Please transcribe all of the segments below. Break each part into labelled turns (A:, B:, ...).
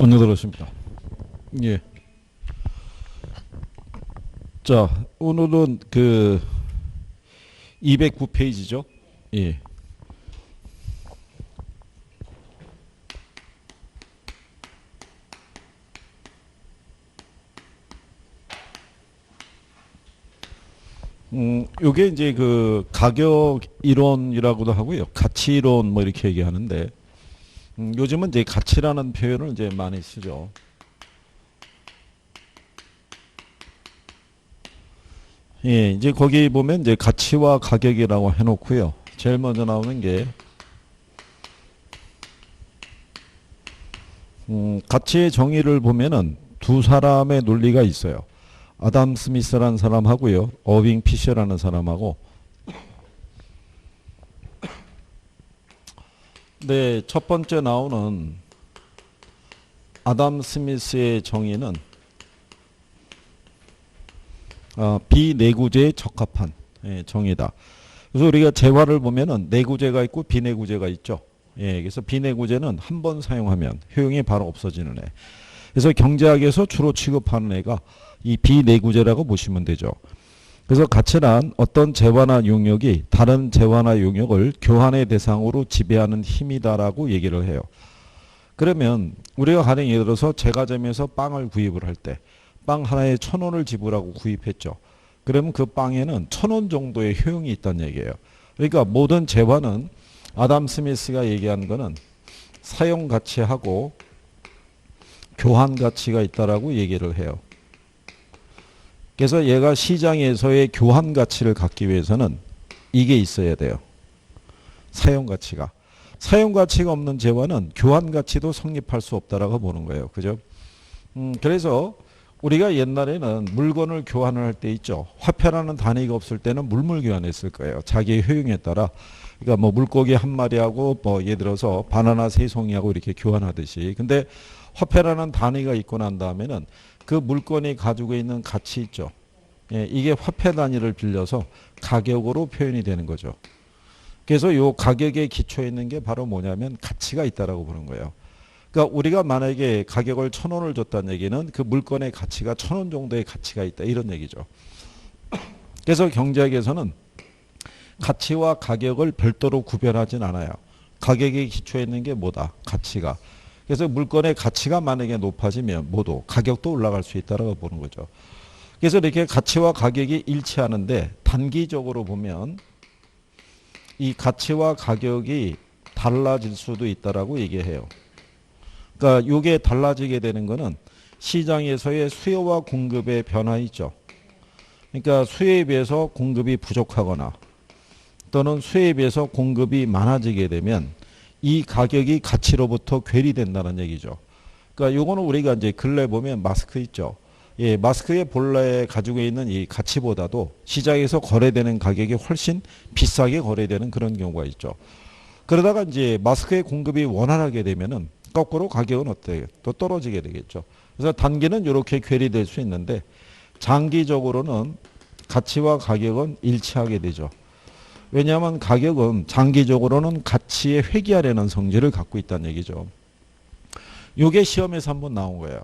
A: 언제 들어오십니까? 예. 자, 오늘은 그 209페이지죠? 예. 요게 이제 그 가격 이론이라고도 하고요. 가치 이론 뭐 이렇게 얘기하는데, 요즘은 이제 가치라는 표현을 이제 많이 쓰죠. 예, 이제 거기 보면 이제 가치와 가격이라고 해놓고요. 제일 먼저 나오는 게, 가치의 정의를 보면은 두 사람의 논리가 있어요. 아담 스미스라는 사람하고요. 어빙 피셔라는 사람하고. 네, 첫 번째 나오는 아담 스미스의 정의는 비내구재에 적합한 정의다. 그래서 우리가 재화를 보면은 내구재가 있고 비내구재가 있죠. 예, 그래서 비내구재는 한 번 사용하면 효용이 바로 없어지는 애. 그래서 경제학에서 주로 취급하는 애가 이 비내구재라고 보시면 되죠. 그래서 가치란 어떤 재화나 용역이 다른 재화나 용역을 교환의 대상으로 지배하는 힘이다라고 얘기를 해요. 그러면 우리가 가령 예를 들어서 제과점에서 빵을 구입을 할 때 빵 하나에 1,000원을 지불하고 구입했죠. 그러면 그 빵에는 1,000원 정도의 효용이 있다는 얘기예요. 그러니까 모든 재화는 아담 스미스가 얘기한 거는 사용 가치하고 교환 가치가 있다라고 얘기를 해요. 그래서 얘가 시장에서의 교환 가치를 갖기 위해서는 이게 있어야 돼요. 사용 가치가. 사용 가치가 없는 재화는 교환 가치도 성립할 수 없다라고 보는 거예요. 그죠? 그래서 우리가 옛날에는 물건을 교환을 할 때 있죠. 화폐라는 단위가 없을 때는 물물 교환했을 거예요. 자기의 효용에 따라. 그러니까 뭐 물고기 한 마리하고 뭐 예를 들어서 바나나 세 송이하고 이렇게 교환하듯이. 근데 화폐라는 단위가 있고 난 다음에는 그 물건이 가지고 있는 가치 있죠. 예, 이게 화폐 단위를 빌려서 가격으로 표현이 되는 거죠. 그래서 요 가격의 기초에 있는 게 바로 뭐냐면 가치가 있다라고 보는 거예요. 그러니까 우리가 만약에 가격을 1,000원을 줬다는 얘기는 그 물건의 가치가 1,000원 정도의 가치가 있다 이런 얘기죠. 그래서 경제학에서는 가치와 가격을 별도로 구별하진 않아요. 가격의 기초에 있는 게 뭐다? 가치가. 그래서 물건의 가치가 만약에 높아지면 뭐도 가격도 올라갈 수 있다라고 보는 거죠. 그래서 이렇게 가치와 가격이 일치하는데 단기적으로 보면 이 가치와 가격이 달라질 수도 있다라고 얘기해요. 그러니까 이게 달라지게 되는 거는 시장에서의 수요와 공급의 변화 있죠. 그러니까 수요에 비해서 공급이 부족하거나 또는 수요에 비해서 공급이 많아지게 되면 이 가격이 가치로부터 괴리된다는 얘기죠. 그러니까 요거는 우리가 이제 근래 보면 마스크 있죠. 예, 마스크의 본래 가지고 있는 이 가치보다도 시장에서 거래되는 가격이 훨씬 비싸게 거래되는 그런 경우가 있죠. 그러다가 이제 마스크의 공급이 원활하게 되면은 거꾸로 가격은 어때요? 또 떨어지게 되겠죠. 그래서 단기는 이렇게 괴리될 수 있는데 장기적으로는 가치와 가격은 일치하게 되죠. 왜냐하면 가격은 장기적으로는 가치에 회귀하려는 성질을 갖고 있다는 얘기죠. 이게 시험에서 한번 나온 거예요.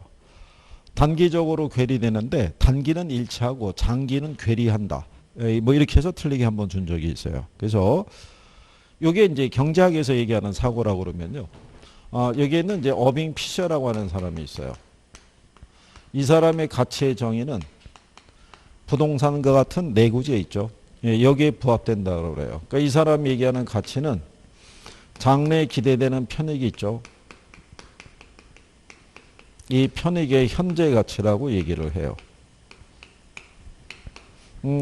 A: 단기적으로 괴리되는데 단기는 일치하고 장기는 괴리한다. 뭐 이렇게 해서 틀리게 한번 준 적이 있어요. 그래서 이게 이제 경제학에서 얘기하는 사고라고 그러면요. 여기에는 이제 어빙 피셔라고 하는 사람이 있어요. 이 사람의 가치의 정의는 부동산과 같은 내구재 있죠. 예, 여기에 부합된다고 그래요. 그러니까 이 사람이 얘기하는 가치는 장래에 기대되는 편익이 있죠. 이 편익의 현재 가치라고 얘기를 해요.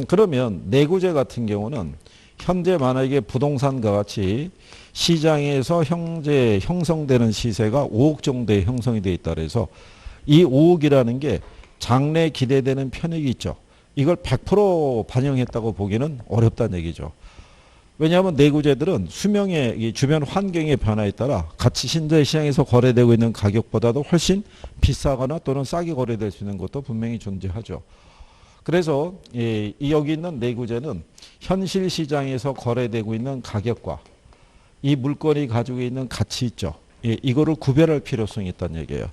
A: 그러면 내구재 같은 경우는 현재 만약에 부동산과 같이 시장에서 현재 형성되는 시세가 5억 정도에 형성이 되어 있다 그래서 이 5억이라는 게 장래에 기대되는 편익이 있죠. 이걸 100% 반영했다고 보기는 어렵다는 얘기죠. 왜냐하면 내구재들은 수명의 주변 환경의 변화에 따라 가치 현재 시장에서 거래되고 있는 가격보다도 훨씬 비싸거나 또는 싸게 거래될 수 있는 것도 분명히 존재하죠. 그래서 여기 있는 내구재는 현실 시장에서 거래되고 있는 가격과 이 물건이 가지고 있는 가치 있죠. 예, 이거를 구별할 필요성이 있다는 얘기예요.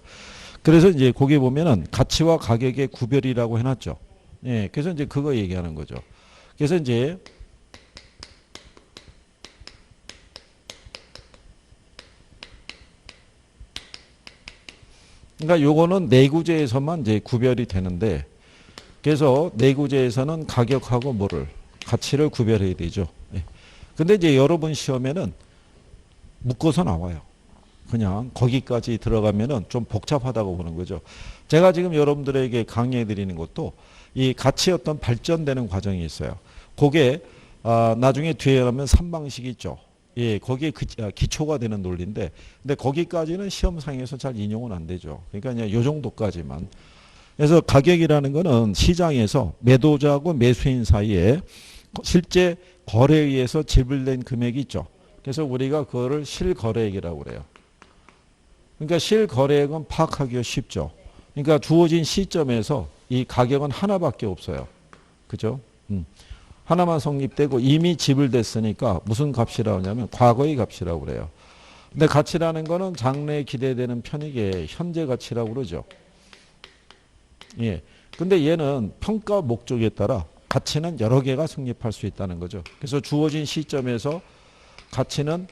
A: 그래서 이제 거기 보면은 가치와 가격의 구별이라고 해놨죠. 예, 그래서 이제 그거 얘기하는 거죠. 그래서 이제 그러니까 요거는 내구재에서만 이제 구별이 되는데, 그래서 내구재에서는 가격하고 뭐를 가치를 구별해야 되죠. 예. 근데 이제 여러분 시험에는 묶어서 나와요. 그냥 거기까지 들어가면은 좀 복잡하다고 보는 거죠. 제가 지금 여러분들에게 강의해 드리는 것도 이 가치 어떤 발전되는 과정이 있어요. 그게 나중에 뒤에 가면 3방식이 있죠. 예, 거기에 기초가 되는 논리인데, 근데 거기까지는 시험상에서 잘 인용은 안 되죠. 그러니까 그냥 요 정도까지만. 그래서 가격이라는 거는 시장에서 매도자하고 매수인 사이에 실제 거래에 의해서 지불된 금액이 있죠. 그래서 우리가 그거를 실거래액이라고 그래요. 그러니까 실거래액은 파악하기가 쉽죠. 그러니까 주어진 시점에서 이 가격은 하나밖에 없어요. 그죠? 하나만 성립되고 이미 지불됐으니까 무슨 값이라고 하냐면 과거의 값이라고 그래요. 근데 가치라는 거는 장래에 기대되는 편익의 현재 가치라고 그러죠. 예. 근데 얘는 평가 목적에 따라 가치는 여러 개가 성립할 수 있다는 거죠. 그래서 주어진 시점에서 가치는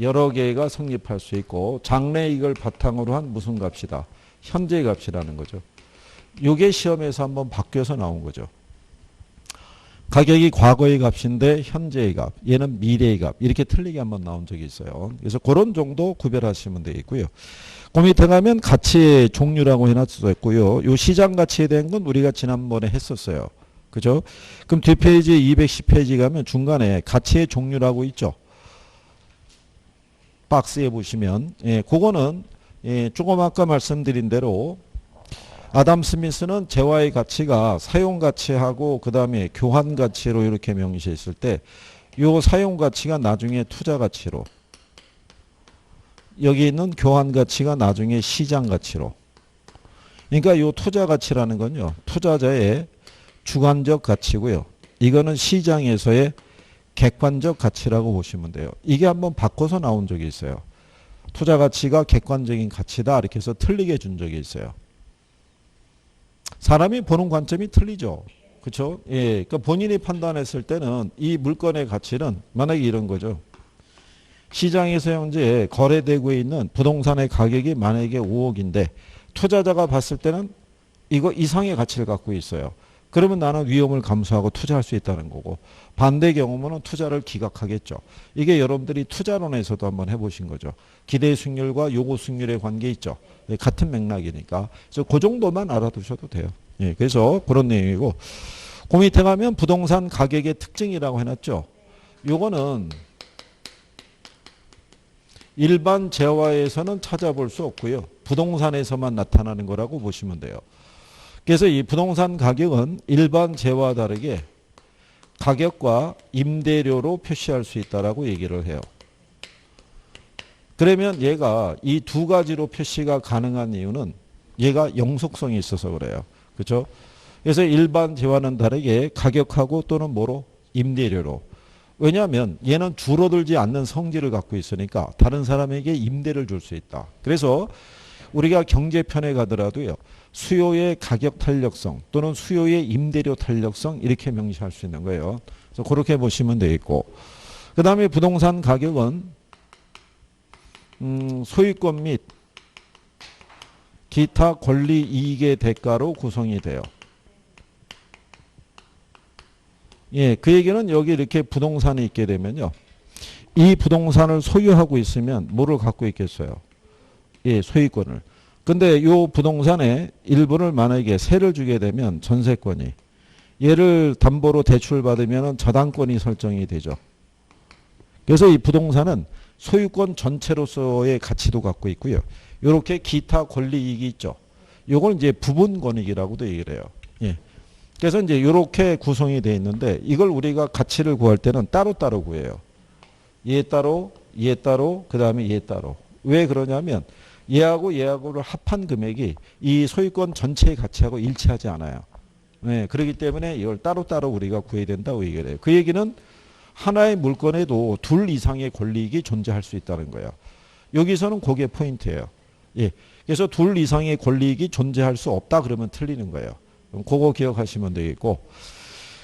A: 여러 개가 성립할 수 있고 장래 이익을 바탕으로 한 무슨 값이다. 현재 값이라는 거죠. 이게 시험에서 한번 바뀌어서 나온 거죠. 가격이 과거의 값인데 현재의 값, 얘는 미래의 값, 이렇게 틀리게 한번 나온 적이 있어요. 그래서 그런 정도 구별하시면 되겠고요. 그 밑에 가면 가치의 종류라고 해놨었고요. 요 시장 가치에 대한 건 우리가 지난번에 했었어요. 그죠? 그럼 뒷페이지 210페이지 가면 중간에 가치의 종류라고 있죠. 박스에 보시면, 예, 그거는, 예, 조금 아까 말씀드린 대로 아담 스미스는 재화의 가치가 사용 가치하고 그 다음에 교환 가치로 이렇게 명시했을 때, 요 사용 가치가 나중에 투자 가치로, 여기 있는 교환 가치가 나중에 시장 가치로. 그러니까 요 투자 가치라는 건요, 투자자의 주관적 가치고요. 이거는 시장에서의 객관적 가치라고 보시면 돼요. 이게 한번 바꿔서 나온 적이 있어요. 투자 가치가 객관적인 가치다 이렇게 해서 틀리게 준 적이 있어요. 사람이 보는 관점이 틀리죠. 그렇죠? 예, 그러니까 본인이 판단했을 때는 이 물건의 가치는 만약에 이런 거죠. 시장에서 현재 거래되고 있는 부동산의 가격이 만약에 5억인데 투자자가 봤을 때는 이거 이상의 가치를 갖고 있어요. 그러면 나는 위험을 감수하고 투자할 수 있다는 거고, 반대 경우는 투자를 기각하겠죠. 이게 여러분들이 투자론에서도 한번 해보신 거죠. 기대 수익률과 요구 수익률의 관계 있죠. 같은 맥락이니까. 그래서 그 정도만 알아두셔도 돼요. 예, 그래서 그런 내용이고, 그 밑에 가면 부동산 가격의 특징이라고 해놨죠. 요거는 일반 재화에서는 찾아볼 수 없고요. 부동산에서만 나타나는 거라고 보시면 돼요. 그래서 이 부동산 가격은 일반 재화와 다르게 가격과 임대료로 표시할 수 있다라고 얘기를 해요. 그러면 얘가 이 두 가지로 표시가 가능한 이유는 얘가 영속성이 있어서 그래요. 그렇죠? 그래서 일반 재화는 다르게 가격하고 또는 뭐로? 임대료로. 왜냐하면 얘는 줄어들지 않는 성질을 갖고 있으니까 다른 사람에게 임대를 줄 수 있다. 그래서 우리가 경제편에 가더라도요. 수요의 가격 탄력성 또는 수요의 임대료 탄력성 이렇게 명시할 수 있는 거예요. 그래서 그렇게 보시면 되겠고, 그 다음에 부동산 가격은 소유권 및 기타 권리 이익의 대가로 구성이 돼요. 예, 그 얘기는 여기 이렇게 부동산이 있게 되면요. 이 부동산을 소유하고 있으면 뭐를 갖고 있겠어요? 예, 소유권을. 근데 이 부동산의 일부를 만약에 세를 주게 되면 전세권이, 얘를 담보로 대출받으면 저당권이 설정이 되죠. 그래서 이 부동산은 소유권 전체로서의 가치도 갖고 있고요. 이렇게 기타 권리 이익이 있죠. 요걸 이제 부분 권익이라고도 얘기를 해요. 예. 그래서 이제 이렇게 구성이 되어 있는데 이걸 우리가 가치를 구할 때는 따로따로 구해요. 얘 따로, 얘 따로, 그 다음에 얘 따로. 왜 그러냐면 얘하고 얘하고를 합한 금액이 이 소유권 전체의 가치하고 일치하지 않아요. 네, 그렇기 때문에 이걸 따로따로 우리가 구해야 된다고 얘기를 해요. 그 얘기는 하나의 물건에도 둘 이상의 권리이익이 존재할 수 있다는 거예요. 여기서는 그게 포인트예요. 예. 그래서 둘 이상의 권리익이 존재할 수 없다 그러면 틀리는 거예요. 그럼 그거 기억하시면 되겠고.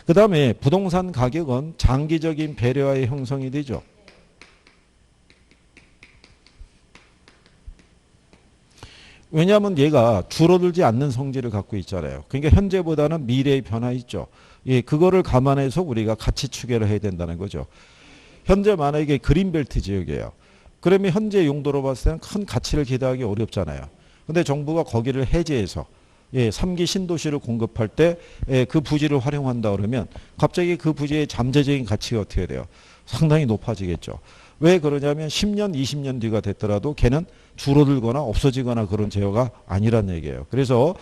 A: 그 다음에 부동산 가격은 장기적인 배려하에 형성이 되죠. 왜냐하면 얘가 줄어들지 않는 성질을 갖고 있잖아요. 그러니까 현재보다는 미래의 변화 있죠. 예, 그거를 감안해서 우리가 가치 추계를 해야 된다는 거죠. 현재 만약에 그린벨트 지역이에요. 그러면 현재 용도로 봤을 때는 큰 가치를 기대하기 어렵잖아요. 근데 정부가 거기를 해제해서 3기 신도시를 공급할 때 그 부지를 활용한다 그러면 갑자기 그 부지의 잠재적인 가치가 어떻게 돼요? 상당히 높아지겠죠. 왜 그러냐면 10년, 20년 뒤가 됐더라도 걔는 줄어들거나 없어지거나 그런 제어가 아니란 얘기예요. 그래서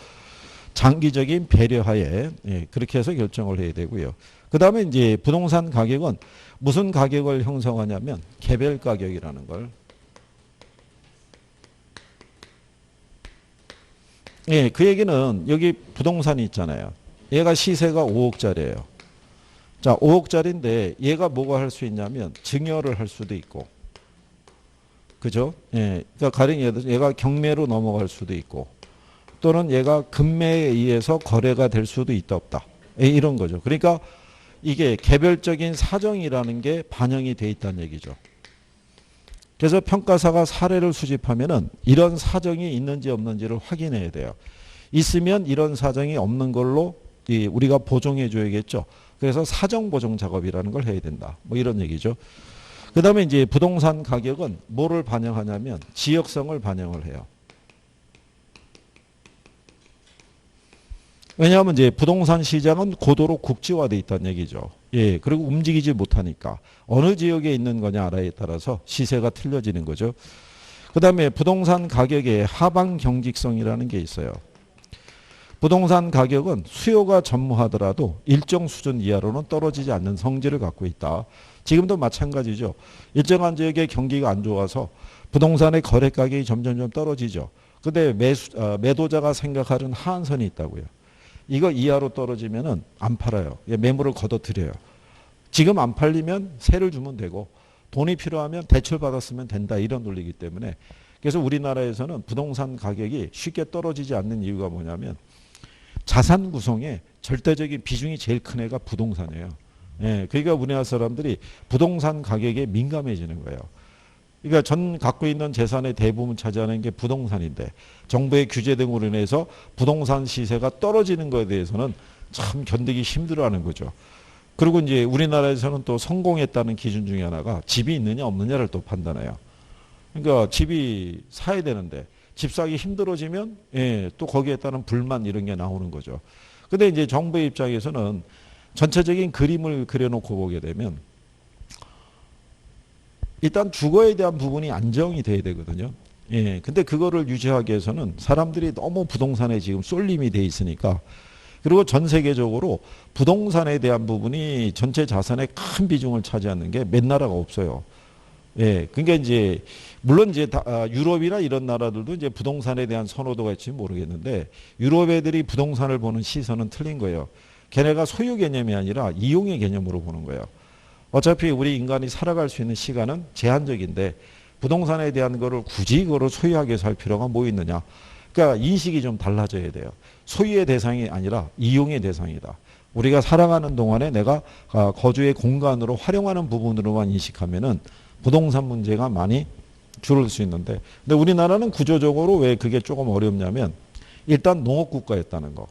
A: 장기적인 배려하에 그렇게 해서 결정을 해야 되고요. 그 다음에 이제 부동산 가격은 무슨 가격을 형성하냐면 개별 가격이라는 걸. 그 얘기는 여기 부동산이 있잖아요. 얘가 시세가 5억짜리예요. 자, 5억짜리인데 얘가 뭐가 할 수 있냐면 증여를 할 수도 있고. 그죠? 그러니까 가령 얘가 경매로 넘어갈 수도 있고 또는 얘가 금매에 의해서 거래가 될 수도 있다 없다. 이런 거죠. 그러니까 이게 개별적인 사정이라는 게 반영이 돼 있다는 얘기죠. 그래서 평가사가 사례를 수집하면은 이런 사정이 있는지 없는지를 확인해야 돼요. 있으면 이런 사정이 없는 걸로 우리가 보정해 줘야겠죠. 그래서 사정 보정 작업이라는 걸 해야 된다. 뭐 이런 얘기죠. 그 다음에 이제 부동산 가격은 뭐를 반영하냐면 지역성을 반영을 해요. 왜냐하면 이제 부동산 시장은 고도로 국지화되어 있다는 얘기죠. 그리고 움직이지 못하니까 어느 지역에 있는 거냐에 따라서 시세가 틀려지는 거죠. 그 다음에 부동산 가격의 하방 경직성이라는 게 있어요. 부동산 가격은 수요가 전무하더라도 일정 수준 이하로는 떨어지지 않는 성질을 갖고 있다. 지금도 마찬가지죠. 일정한 지역의 경기가 안 좋아서 부동산의 거래 가격이 점점 떨어지죠. 근데 매도자가 생각하는 하한선이 있다고요. 이거 이하로 떨어지면은 안 팔아요. 매물을 걷어들여요. 지금 안 팔리면 세를 주면 되고 돈이 필요하면 대출 받았으면 된다. 이런 논리이기 때문에 그래서 우리나라에서는 부동산 가격이 쉽게 떨어지지 않는 이유가 뭐냐면 자산 구성의 절대적인 비중이 제일 큰 애가 부동산이에요. 그러니까 우리나라 사람들이 부동산 가격에 민감해지는 거예요. 그러니까 전 갖고 있는 재산의 대부분 차지하는 게 부동산인데 정부의 규제 등으로 인해서 부동산 시세가 떨어지는 것에 대해서는 참 견디기 힘들어하는 거죠. 그리고 이제 우리나라에서는 또 성공했다는 기준 중에 하나가 집이 있느냐 없느냐를 또 판단해요. 그러니까 집이 사야 되는데 집 사기 힘들어지면 또 거기에 따른 불만 이런 게 나오는 거죠. 근데 이제 정부의 입장에서는 전체적인 그림을 그려놓고 보게 되면 일단 주거에 대한 부분이 안정이 돼야 되거든요. 근데 그거를 유지하기 위해서는 사람들이 너무 부동산에 지금 쏠림이 돼 있으니까 그리고 전 세계적으로 부동산에 대한 부분이 전체 자산의 큰 비중을 차지하는 게 몇 나라가 없어요. 그러니까 이제 물론 이제 유럽이나 이런 나라들도 이제 부동산에 대한 선호도가 있을지 모르겠는데 유럽 애들이 부동산을 보는 시선은 틀린 거예요. 걔네가 소유 개념이 아니라 이용의 개념으로 보는 거예요. 어차피 우리 인간이 살아갈 수 있는 시간은 제한적인데 부동산에 대한 거를 굳이 그거를 소유하기 위해서 할 필요가 뭐 있느냐. 그러니까 인식이 좀 달라져야 돼요. 소유의 대상이 아니라 이용의 대상이다. 우리가 살아가는 동안에 내가 거주의 공간으로 활용하는 부분으로만 인식하면은 부동산 문제가 많이 줄을 수 있는데 근데 우리나라는 구조적으로 왜 그게 조금 어렵냐면 일단 농업국가였다는 거.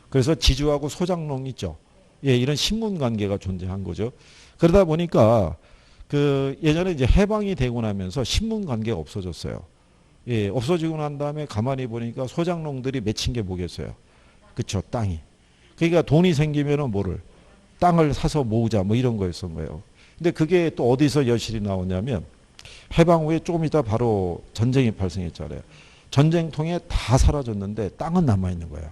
A: 그래서 지주하고 소장농 있죠. 이런 신분 관계가 존재한 거죠. 그러다 보니까 그 예전에 이제 해방이 되고 나면서 신분 관계가 없어졌어요. 없어지고 난 다음에 가만히 보니까 소장농들이 맺힌 게 뭐겠어요? 그쵸, 땅이. 그러니까 돈이 생기면은 뭐를 땅을 사서 모으자 뭐 이런 거였던 거예요. 근데 그게 또 어디서 여실히 나오냐면 해방 후에 조금 있다 바로 전쟁이 발생했잖아요. 전쟁통에 다 사라졌는데 땅은 남아 있는 거예요.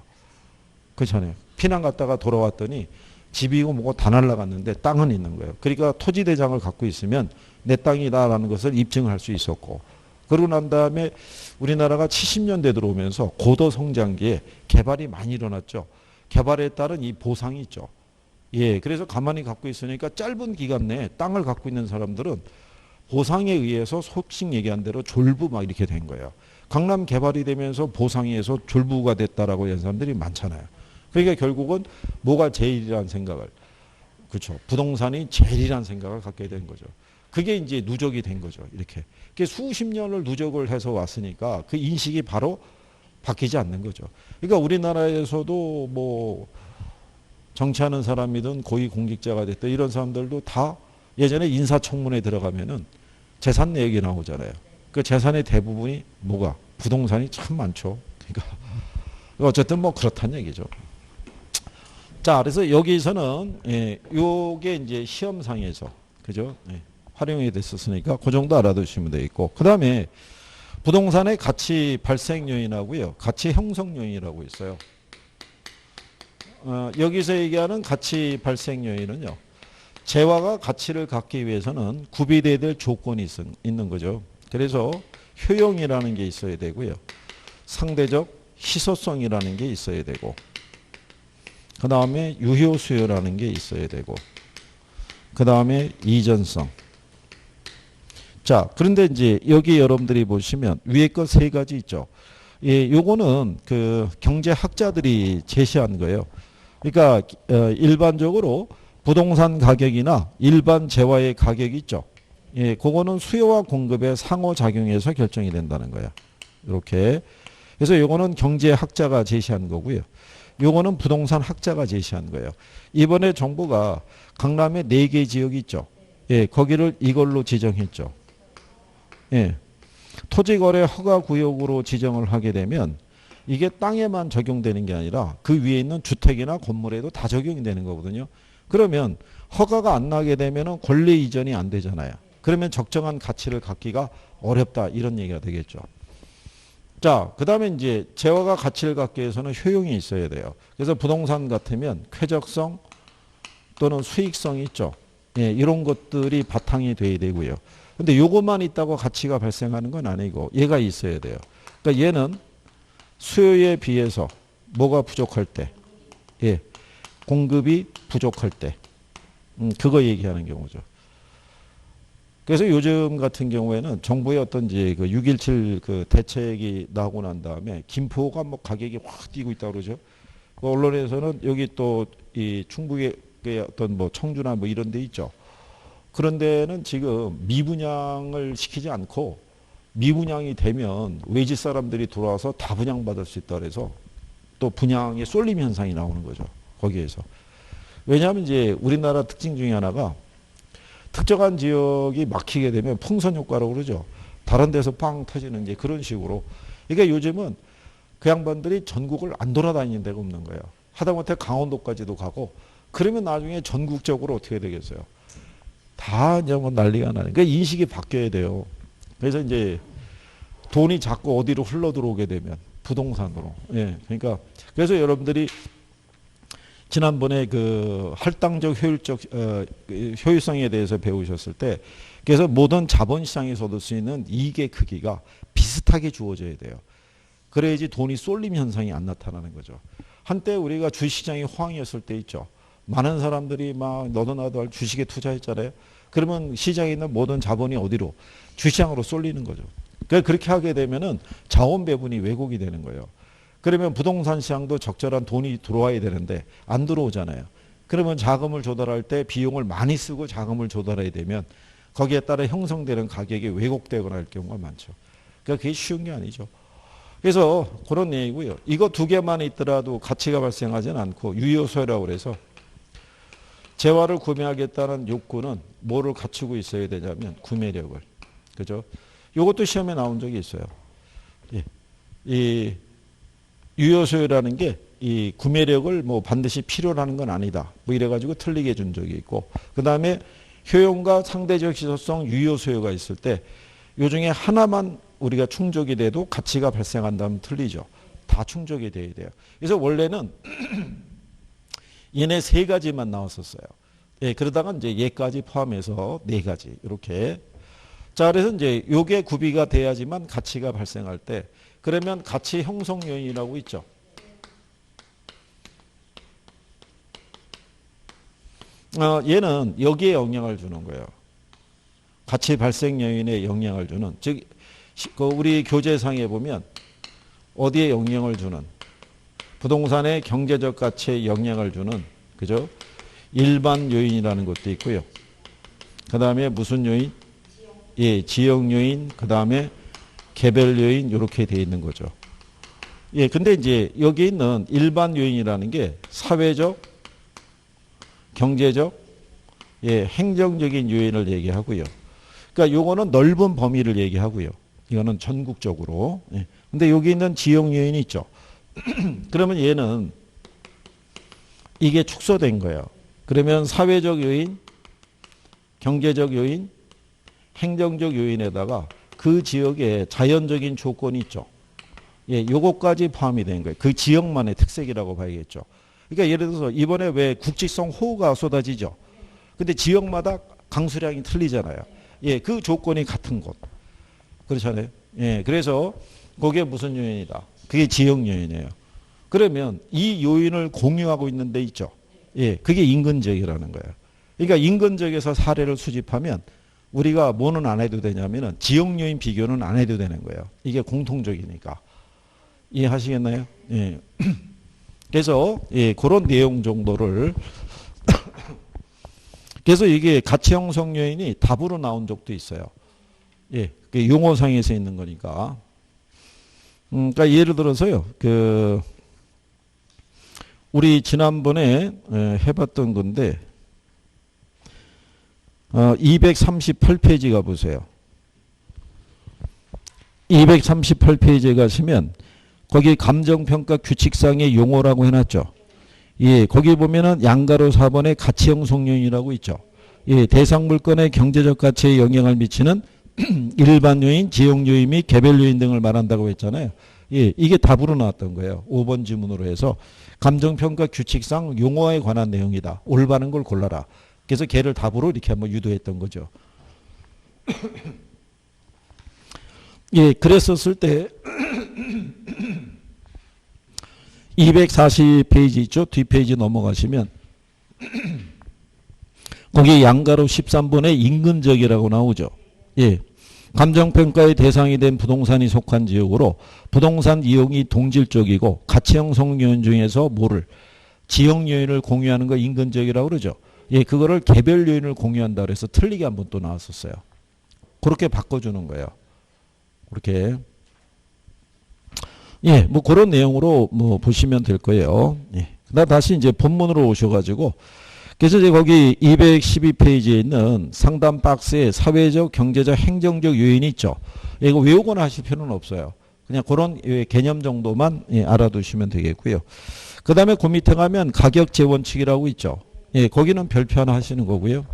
A: 그렇잖아요. 피난 갔다가 돌아왔더니 집이고 뭐고 다 날라갔는데 땅은 있는 거예요. 그러니까 토지대장을 갖고 있으면 내 땅이다라는 것을 입증할 수 있었고 그러고 난 다음에 우리나라가 70년대 들어오면서 고도 성장기에 개발이 많이 일어났죠. 개발에 따른 이 보상이 있죠. 그래서 가만히 갖고 있으니까 짧은 기간 내에 땅을 갖고 있는 사람들은 보상에 의해서 속칭 얘기한 대로 졸부 막 이렇게 된 거예요. 강남 개발이 되면서 보상에 의해서 졸부가 됐다라고 하는 사람들이 많잖아요. 그러니까 결국은 뭐가 제일이라는 생각을, 그렇죠. 부동산이 제일이라는 생각을 갖게 된 거죠. 그게 이제 누적이 된 거죠. 이렇게. 수십 년을 누적을 해서 왔으니까 그 인식이 바로 바뀌지 않는 거죠. 그러니까 우리나라에서도 뭐 정치하는 사람이든 고위공직자가 됐든 이런 사람들도 다 예전에 인사청문회 들어가면은 재산 내역이 나오잖아요. 그 재산의 대부분이 뭐가? 부동산이 참 많죠. 그러니까 어쨌든 뭐 그렇다는 얘기죠. 자, 그래서 여기서는 요게 이제 시험상에서 그죠? 활용이 됐었으니까 그 정도 알아두시면 되겠고, 그 다음에 부동산의 가치 발생 요인하고요, 가치 형성 요인이라고 있어요. 여기서 얘기하는 가치 발생 요인은요, 재화가 가치를 갖기 위해서는 구비돼야 될 조건이 있는 거죠. 그래서 효용이라는 게 있어야 되고요, 상대적 희소성이라는 게 있어야 되고, 그 다음에 유효 수요라는 게 있어야 되고, 그 다음에 이전성. 자, 그런데 이제 여기 여러분들이 보시면 위에 거 세 가지 있죠. 예, 요거는 그 경제학자들이 제시한 거예요. 그러니까 일반적으로 부동산 가격이나 일반 재화의 가격이 있죠. 예, 그거는 수요와 공급의 상호작용에서 결정이 된다는 거야. 이렇게. 그래서 요거는 경제학자가 제시한 거고요. 요거는 부동산 학자가 제시한 거예요. 이번에 정부가 강남에 4개 지역이 있죠. 예, 거기를 이걸로 지정했죠. 예. 토지거래 허가구역으로 지정을 하게 되면 이게 땅에만 적용되는 게 아니라 그 위에 있는 주택이나 건물에도 다 적용이 되는 거거든요. 그러면 허가가 안 나게 되면 권리 이전이 안 되잖아요. 그러면 적정한 가치를 갖기가 어렵다, 이런 얘기가 되겠죠. 자, 그 다음에 이제 재화가 가치를 갖기 위해서는 효용이 있어야 돼요. 그래서 부동산 같으면 쾌적성 또는 수익성이 있죠. 예, 이런 것들이 바탕이 돼야 되고요. 근데 요것만 있다고 가치가 발생하는 건 아니고 얘가 있어야 돼요. 그러니까 얘는 수요에 비해서 뭐가 부족할 때, 예, 공급이 부족할 때, 그거 얘기하는 경우죠. 그래서 요즘 같은 경우에는 정부의 어떤 이제 그 6.17 그 대책이 나오고 난 다음에 김포가 뭐 가격이 확 뛰고 있다 그러죠. 그 언론에서는 여기 또 이 충북의 어떤 뭐 청주나 뭐 이런 데 있죠. 그런 데는 지금 미분양을 시키지 않고 미분양이 되면 외지 사람들이 들어와서 다 분양받을 수 있다 그래서 또 분양의 쏠림 현상이 나오는 거죠. 거기에서. 왜냐하면 이제 우리나라 특징 중에 하나가 특정한 지역이 막히게 되면 풍선 효과라고 그러죠. 다른 데서 빵 터지는 이제 그런 식으로. 그러니까 요즘은 그 양반들이 전국을 안 돌아다니는 데가 없는 거예요. 하다못해 강원도까지도 가고, 그러면 나중에 전국적으로 어떻게 되겠어요? 다 이제 뭐 난리가 나는. 그러니까 인식이 바뀌어야 돼요. 그래서 이제 돈이 자꾸 어디로 흘러 들어오게 되면 부동산으로. 예. 그러니까 그래서 여러분들이 지난번에 그 할당적 효율성에 대해서 배우셨을 때, 그래서 모든 자본시장에서 얻을 수 있는 이익의 크기가 비슷하게 주어져야 돼요. 그래야지 돈이 쏠림 현상이 안 나타나는 거죠. 한때 우리가 주시장이 호황이었을 때 있죠. 많은 사람들이 막 너도 나도 할 주식에 투자했잖아요. 그러면 시장에 있는 모든 자본이 어디로? 주시장으로 쏠리는 거죠. 그렇게 하게 되면은 자원 배분이 왜곡이 되는 거예요. 그러면 부동산 시장도 적절한 돈이 들어와야 되는데 안 들어오잖아요. 그러면 자금을 조달할 때 비용을 많이 쓰고 자금을 조달해야 되면 거기에 따라 형성되는 가격이 왜곡되거나 할 경우가 많죠. 그러니까 그게 쉬운 게 아니죠. 그래서 그런 얘기고요. 이거 두 개만 있더라도 가치가 발생하지는 않고 유효소라고 그래서 재화를 구매하겠다는 욕구는 뭐를 갖추고 있어야 되냐면 구매력을. 그죠? 이것도 시험에 나온 적이 있어요. 예. 이 유효소요라는 게 이 구매력을 뭐 반드시 필요로 하는 건 아니다. 뭐 이래가지고 틀리게 준 적이 있고, 그 다음에 효용과 상대적 희소성, 유효소요가 있을 때 요 중에 하나만 우리가 충족이 돼도 가치가 발생한다면 틀리죠. 다 충족이 돼야 돼요. 그래서 원래는 얘네 세 가지만 나왔었어요. 예, 그러다가 이제 얘까지 포함해서 네 가지 이렇게. 자, 그래서 이제 요게 구비가 돼야지만 가치가 발생할 때, 그러면 가치 형성 요인이라고 있죠. 얘는 여기에 영향을 주는 거예요. 가치 발생 요인에 영향을 주는, 즉 그 우리 교재상에 보면 어디에 영향을 주는, 부동산의 경제적 가치에 영향을 주는, 그죠? 일반 요인이라는 것도 있고요. 그 다음에 무슨 요인? 예, 지역 요인, 그 다음에 개별 요인, 이렇게 되어 있는 거죠. 예, 근데 이제 여기 있는 일반 요인이라는 게 사회적, 경제적, 예, 행정적인 요인을 얘기하고요. 그러니까 요거는 넓은 범위를 얘기하고요. 이거는 전국적으로. 예. 근데 여기 있는 지역 요인이 있죠. 그러면 얘는 이게 축소된 거예요. 그러면 사회적 요인, 경제적 요인, 행정적 요인에다가 그 지역에 자연적인 조건이 있죠. 예, 요것까지 포함이 된 거예요. 그 지역만의 특색이라고 봐야겠죠. 그러니까 예를 들어서 이번에 왜 국지성 호우가 쏟아지죠. 근데 지역마다 강수량이 틀리잖아요. 예, 그 조건이 같은 곳. 그렇잖아요. 예, 그래서 그게 무슨 요인이다. 그게 지역 요인이에요. 그러면 이 요인을 공유하고 있는 데 있죠. 예, 그게 인근지역이라는 거예요. 그러니까 인근지역에서 사례를 수집하면 우리가 뭐는 안 해도 되냐면은 지역 요인 비교는 안 해도 되는 거예요. 이게 공통적이니까. 이해하시겠나요? 예. 그래서 예, 그런 내용 정도를 그래서 이게 가치 형성 요인이 답으로 나온 적도 있어요. 예, 용어상에서 있는 거니까. 그러니까 예를 들어서요, 우리 지난번에 해봤던 건데, 238페이지 가보세요. 238페이지에 가시면, 거기 감정평가 규칙상의 용어라고 해놨죠. 예, 거기 보면은 양가로 4번에 가치 형성 요인이라고 있죠. 예, 대상 물건의 경제적 가치에 영향을 미치는 일반 요인, 지역 요인 및 개별 요인 등을 말한다고 했잖아요. 예, 이게 답으로 나왔던 거예요. 5번 지문으로 해서 감정평가 규칙상 용어에 관한 내용이다. 올바른 걸 골라라. 그래서 걔를 답으로 이렇게 한번 유도했던 거죠. 예, 그랬었을 때 240페이지 있죠? 뒷페이지 넘어가시면 거기 양가로 13번에 인근지역이라고 나오죠. 예. 감정평가의 대상이 된 부동산이 속한 지역으로 부동산 이용이 동질적이고 가치 형성 요인 중에서 뭐를 지역 요인을 공유하는 거 인근지역이라고 그러죠. 예, 그거를 개별 요인을 공유한다 그래서 틀리게 한번 또 나왔었어요. 그렇게 바꿔주는 거예요. 그렇게. 예, 뭐 그런 내용으로 뭐 보시면 될 거예요. 예. 나 다시 이제 본문으로 오셔가지고 그래서 이제 거기 212페이지에 있는 상단 박스에 사회적, 경제적, 행정적 요인이 있죠. 이거 외우거나 하실 필요는 없어요. 그냥 그런 개념 정도만 알아두시면 되겠고요. 그 다음에 그 밑에 가면 가격 재원칙이라고 있죠. 예, 거기는 별표 하나 하시는 거고요.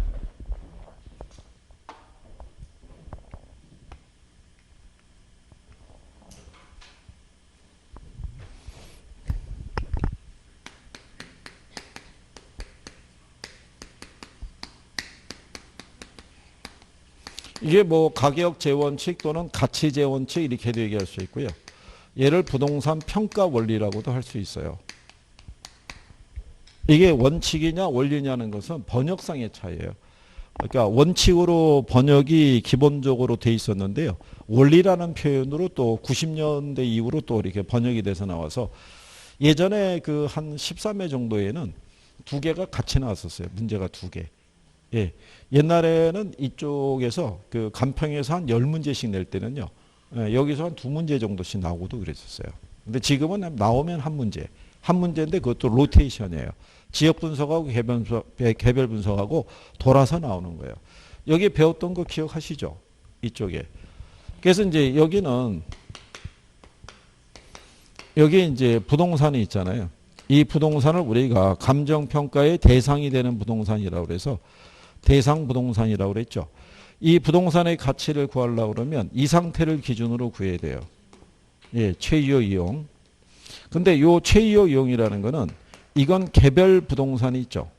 A: 이게 뭐 가격 재원칙 또는 가치 재원칙 이렇게도 얘기할 수 있고요. 얘를 부동산 평가 원리라고도 할 수 있어요. 이게 원칙이냐 원리냐는 것은 번역상의 차이예요. 그러니까 원칙으로 번역이 기본적으로 돼 있었는데요. 원리라는 표현으로 또 90년대 이후로 또 이렇게 번역이 돼서 나와서 예전에 그 한 13회 정도에는 두 개가 같이 나왔었어요. 문제가 두 개. 예. 옛날에는 이쪽에서 그 간평에서 한 10문제씩 낼 때는요. 예, 여기서 한 2문제 정도씩 나오고도 그랬었어요. 근데 지금은 나오면 한 문제. 한 문제인데 그것도 로테이션이에요. 지역 분석하고 개별 분석하고 돌아서 나오는 거예요. 여기 배웠던 거 기억하시죠? 이쪽에. 그래서 이제 여기는 여기 이제 부동산이 있잖아요. 이 부동산을 우리가 감정평가의 대상이 되는 부동산이라고 그래서 대상 부동산이라고 그랬죠. 이 부동산의 가치를 구하려고 그러면 이 상태를 기준으로 구해야 돼요. 예, 최이호 이용. 근데 요 최이호 이용이라는 거는 이건 개별 부동산이 있죠.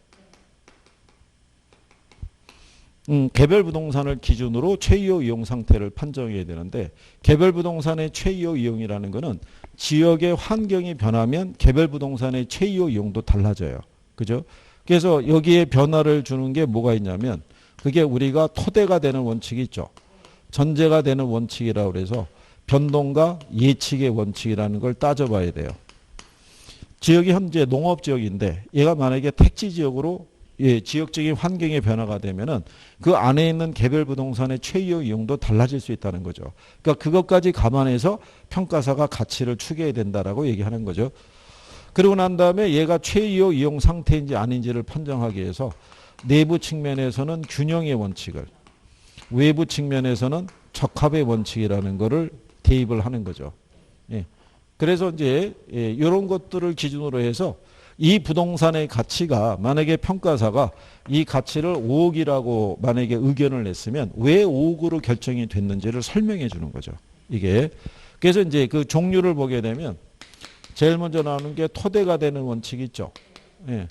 A: 개별 부동산을 기준으로 최이호 이용 상태를 판정해야 되는데 개별 부동산의 최이호 이용이라는 거는 지역의 환경이 변하면 개별 부동산의 최이호 이용도 달라져요. 그죠? 그래서 여기에 변화를 주는 게 뭐가 있냐면 그게 우리가 토대가 되는 원칙이 있죠. 전제가 되는 원칙이라고 그래서 변동과 예측의 원칙이라는 걸 따져봐야 돼요. 지역이 현재 농업지역인데 얘가 만약에 택지지역으로 지역적인 환경의 변화가 되면은 그 안에 있는 개별 부동산의 최이호 이용도 달라질 수 있다는 거죠. 그러니까 그것까지 감안해서 평가사가 가치를 추계해야 된다라고 얘기하는 거죠. 그러고 난 다음에 얘가 최이호 이용 상태인지 아닌지를 판정하기 위해서 내부 측면에서는 균형의 원칙을, 외부 측면에서는 적합의 원칙이라는 거를 대입을 하는 거죠. 예. 그래서 이제 이런 것들을 기준으로 해서 이 부동산의 가치가 만약에 평가사가 이 가치를 5억이라고 만약에 의견을 냈으면 왜 5억으로 결정이 됐는지를 설명해 주는 거죠. 이게. 그래서 이제 그 종류를 보게 되면 제일 먼저 나오는 게 토대가 되는 원칙이 있죠. 예.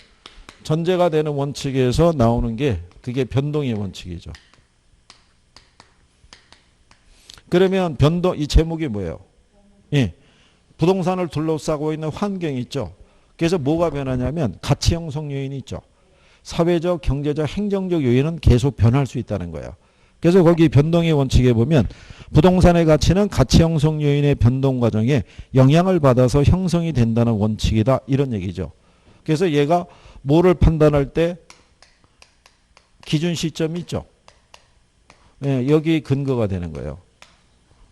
A: 전제가 되는 원칙에서 나오는 게 그게 변동의 원칙이죠. 그러면 변동, 이 제목이 뭐예요? 예. 부동산을 둘러싸고 있는 환경이 있죠. 그래서 뭐가 변하냐면 가치 형성 요인이 있죠. 사회적, 경제적, 행정적 요인은 계속 변할 수 있다는 거예요. 그래서 거기 변동의 원칙에 보면 부동산의 가치는 가치 형성 요인의 변동 과정에 영향을 받아서 형성이 된다는 원칙이다. 이런 얘기죠. 그래서 얘가 뭐를 판단할 때 기준 시점이 있죠. 예, 여기 근거가 되는 거예요.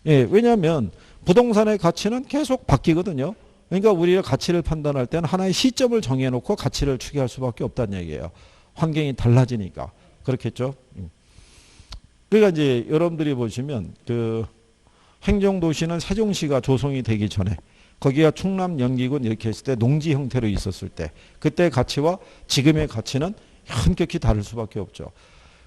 A: 예, 왜냐하면 부동산의 가치는 계속 바뀌거든요. 그러니까 우리가 가치를 판단할 때는 하나의 시점을 정해놓고 가치를 추계할 수밖에 없다는 얘기예요. 환경이 달라지니까. 그렇겠죠. 그러니까 이제 여러분들이 보시면 그 행정도시는 세종시가 조성이 되기 전에 거기가 충남 연기군 이렇게 했을 때 농지 형태로 있었을 때 그때 가치와 지금의 가치는 현격히 다를 수밖에 없죠.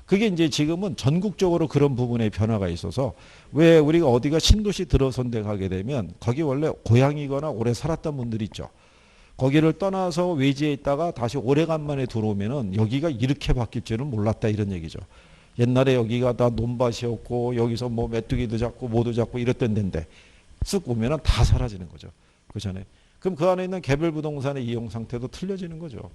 A: 그게 이제 지금은 전국적으로 그런 부분에 변화가 있어서 왜 우리가 어디가 신도시 들어선 데 가게 되면 거기 원래 고향이거나 오래 살았던 분들이 있죠. 거기를 떠나서 외지에 있다가 다시 오래간만에 들어오면은 여기가 이렇게 바뀔 줄은 몰랐다 이런 얘기죠. 옛날에 여기가 다 논밭이었고 여기서 뭐 메뚜기도 잡고 뭐도 잡고 이랬던 데인데 쓱 오면은 다 사라지는 거죠. 그 전에. 그럼 그 안에 있는 개별 부동산의 이용 상태도 틀려지는 거죠.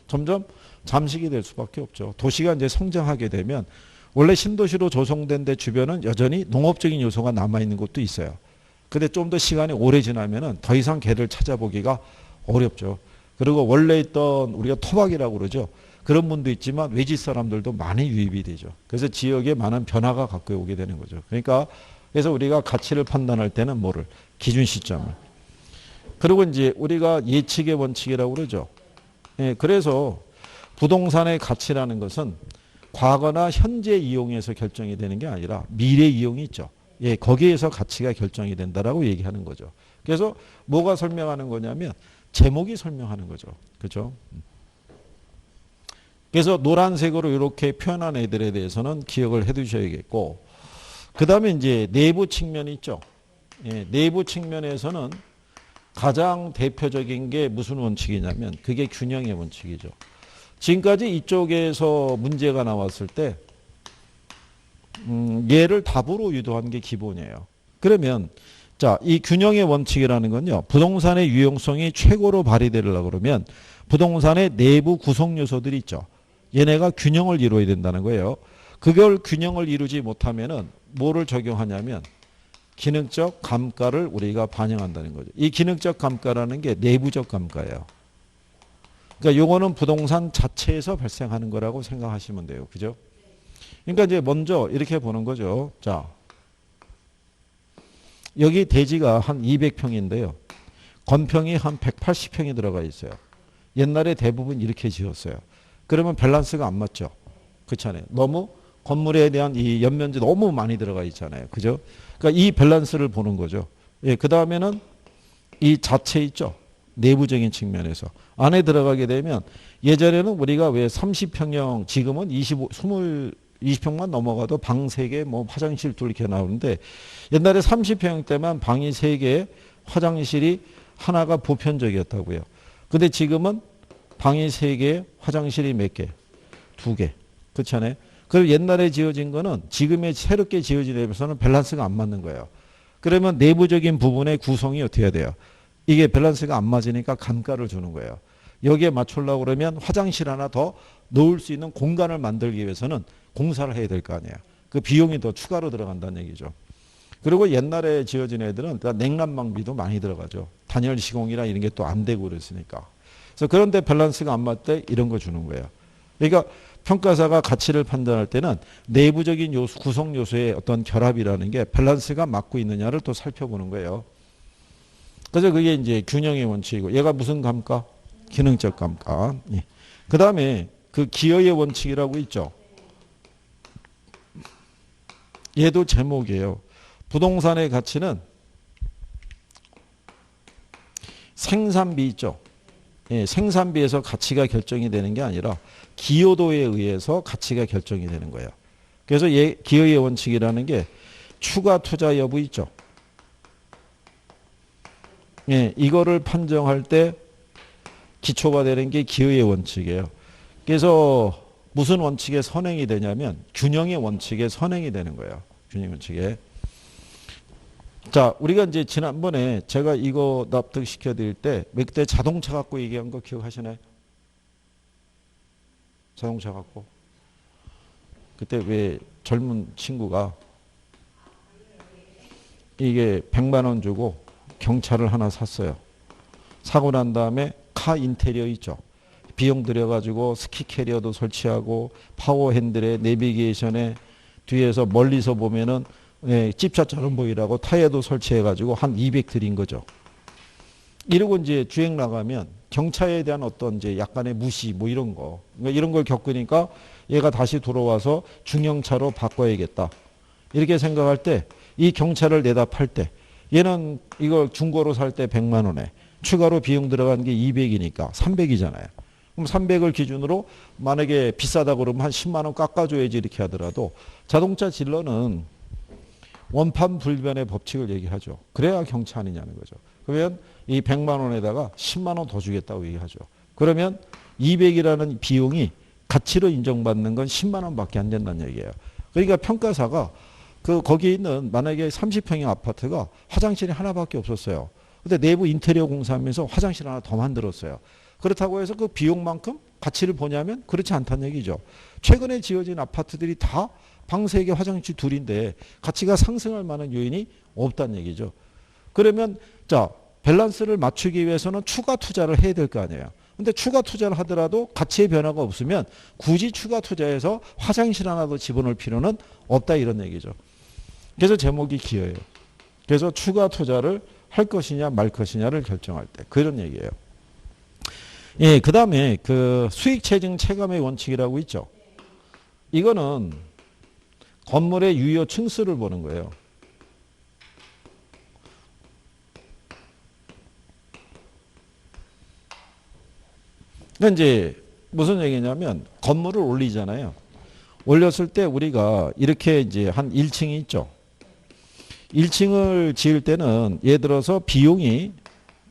A: 점점 잠식이 될 수밖에 없죠. 도시가 이제 성장하게 되면 원래 신도시로 조성된 데 주변은 여전히 농업적인 요소가 남아있는 곳도 있어요. 근데 좀 더 시간이 오래 지나면은 더 이상 개를 찾아보기가 어렵죠. 그리고 원래 있던 우리가 토박이라고 그러죠. 그런 분도 있지만 외지 사람들도 많이 유입이 되죠. 그래서 지역에 많은 변화가 갖고 오게 되는 거죠. 그러니까 그래서 우리가 가치를 판단할 때는 뭐를? 기준 시점을. 그리고 이제 우리가 예측의 원칙이라고 그러죠. 예, 그래서 부동산의 가치라는 것은 과거나 현재 이용에서 결정이 되는 게 아니라 미래 이용이 있죠. 예, 거기에서 가치가 결정이 된다라고 얘기하는 거죠. 그래서 뭐가 설명하는 거냐면 제목이 설명하는 거죠. 그렇죠? 그래서 노란색으로 이렇게 표현한 애들에 대해서는 기억을 해 두셔야겠고 그 다음에 이제 내부 측면이 있죠. 예, 내부 측면에서는 가장 대표적인 게 무슨 원칙이냐면 그게 균형의 원칙이죠. 지금까지 이쪽에서 문제가 나왔을 때 얘를 답으로 유도한 게 기본이에요. 그러면 자, 이 균형의 원칙이라는 건요. 부동산의 유용성이 최고로 발휘되려고 그러면 부동산의 내부 구성 요소들이 있죠. 얘네가 균형을 이루어야 된다는 거예요. 그걸 균형을 이루지 못하면은 뭐를 적용하냐면 기능적 감가를 우리가 반영한다는 거죠. 이 기능적 감가라는 게 내부적 감가예요. 그러니까 요거는 부동산 자체에서 발생하는 거라고 생각하시면 돼요. 그죠? 그러니까 이제 먼저 이렇게 보는 거죠. 자, 여기 대지가 한 200평인데요. 건평이 한 180평이 들어가 있어요. 옛날에 대부분 이렇게 지었어요. 그러면 밸런스가 안 맞죠. 그렇잖아요. 너무 건물에 대한 이 연면지 너무 많이 들어가 있잖아요. 그죠? 그러니까 이 밸런스를 보는 거죠. 예, 그 다음에는 이 자체 있죠. 내부적인 측면에서. 안에 들어가게 되면 예전에는 우리가 왜 30평형 지금은 20평만 넘어가도 방 3개 뭐 화장실 2 이렇게 나오는데 옛날에 30평형 때만 방이 3개 화장실이 하나가 보편적이었다고요. 근데 지금은 방이 3개 화장실이 몇 개? 2개. 그렇잖아요. 그리고 옛날에 지어진 거는 지금의 새롭게 지어진 앱에서는 밸런스가 안 맞는 거예요. 그러면 내부적인 부분의 구성이 어떻게 해야 돼요? 이게 밸런스가 안 맞으니까 감가를 주는 거예요. 여기에 맞추려고 그러면 화장실 하나 더 넣을 수 있는 공간을 만들기 위해서는 공사를 해야 될 거 아니에요. 그 비용이 더 추가로 들어간다는 얘기죠. 그리고 옛날에 지어진 애들은 냉난방비도 많이 들어가죠. 단열 시공이나 이런 게 또 안 되고 그랬으니까. 그래서 그런데 밸런스가 안 맞을 때 이런 거 주는 거예요. 그러니까 평가사가 가치를 판단할 때는 내부적인 요소, 구성 요소의 어떤 결합이라는 게 밸런스가 맞고 있느냐를 또 살펴보는 거예요. 그래서 그게 이제 균형의 원칙이고, 얘가 무슨 감가? 기능적 감가. 예. 그 다음에 그 기여의 원칙이라고 있죠. 얘도 제목이에요. 부동산의 가치는 생산비 있죠. 예, 생산비에서 가치가 결정이 되는 게 아니라 기여도에 의해서 가치가 결정이 되는 거예요. 그래서 기여의 원칙이라는 게 추가 투자 여부 있죠. 예, 이거를 판정할 때 기초가 되는 게 기여의 원칙이에요. 그래서 무슨 원칙에 선행이 되냐면 균형의 원칙에 선행이 되는 거예요. 균형 원칙에. 자, 우리가 이제 지난번에 제가 이거 납득시켜 드릴 때 그때 자동차 갖고 얘기한 거 기억하시나요? 자동차 갖고. 그때 왜 젊은 친구가 이게 100만 원 주고 경차를 하나 샀어요. 사고 난 다음에 카 인테리어 있죠. 비용 들여가지고 스키 캐리어도 설치하고 파워 핸들에 내비게이션에 뒤에서 멀리서 보면은 예, 집차처럼 보이라고 타이어도 설치해가지고 한 200 들인 거죠. 이러고 이제 주행 나가면 경차에 대한 어떤 이제 약간의 무시 뭐 이런 거, 그러니까 이런 걸 겪으니까 얘가 다시 돌아와서 중형차로 바꿔야겠다. 이렇게 생각할 때 이 경차를 내다 팔 때 얘는 이걸 중고로 살 때 100만 원에 추가로 비용 들어간 게 200이니까 300이잖아요. 그럼 300을 기준으로 만약에 비싸다 그러면 한 10만 원 깎아줘야지 이렇게 하더라도 자동차 딜러는 원판 불변의 법칙을 얘기하죠. 그래야 경차 아니냐는 거죠. 그러면 이 100만 원에다가 10만 원 더 주겠다고 얘기하죠. 그러면 200이라는 비용이 가치로 인정받는 건 10만 원밖에 안 된다는 얘기예요. 그러니까 평가사가 거기에 있는 만약에 30평의 아파트가 화장실이 하나밖에 없었어요. 근데 내부 인테리어 공사하면서 화장실 하나 더 만들었어요. 그렇다고 해서 그 비용만큼 가치를 보냐면 그렇지 않다는 얘기죠. 최근에 지어진 아파트들이 다 방 3개 화장실 2인데 가치가 상승할 만한 요인이 없다는 얘기죠. 그러면 자 밸런스를 맞추기 위해서는 추가 투자를 해야 될 거 아니에요. 근데 추가 투자를 하더라도 가치의 변화가 없으면 굳이 추가 투자해서 화장실 하나 더 집어넣을 필요는 없다 이런 얘기죠. 그래서 제목이 기여예요. 그래서 추가 투자를 할 것이냐 말 것이냐를 결정할 때 그런 얘기예요. 예, 그 다음에 그 수익 체증 체감의 원칙이라고 있죠. 이거는 건물의 유효 층수를 보는 거예요. 그러니까 이제 무슨 얘기냐면 건물을 올리잖아요. 올렸을 때 우리가 이렇게 이제 한 1층이 있죠. 1층을 지을 때는 예를 들어서 비용이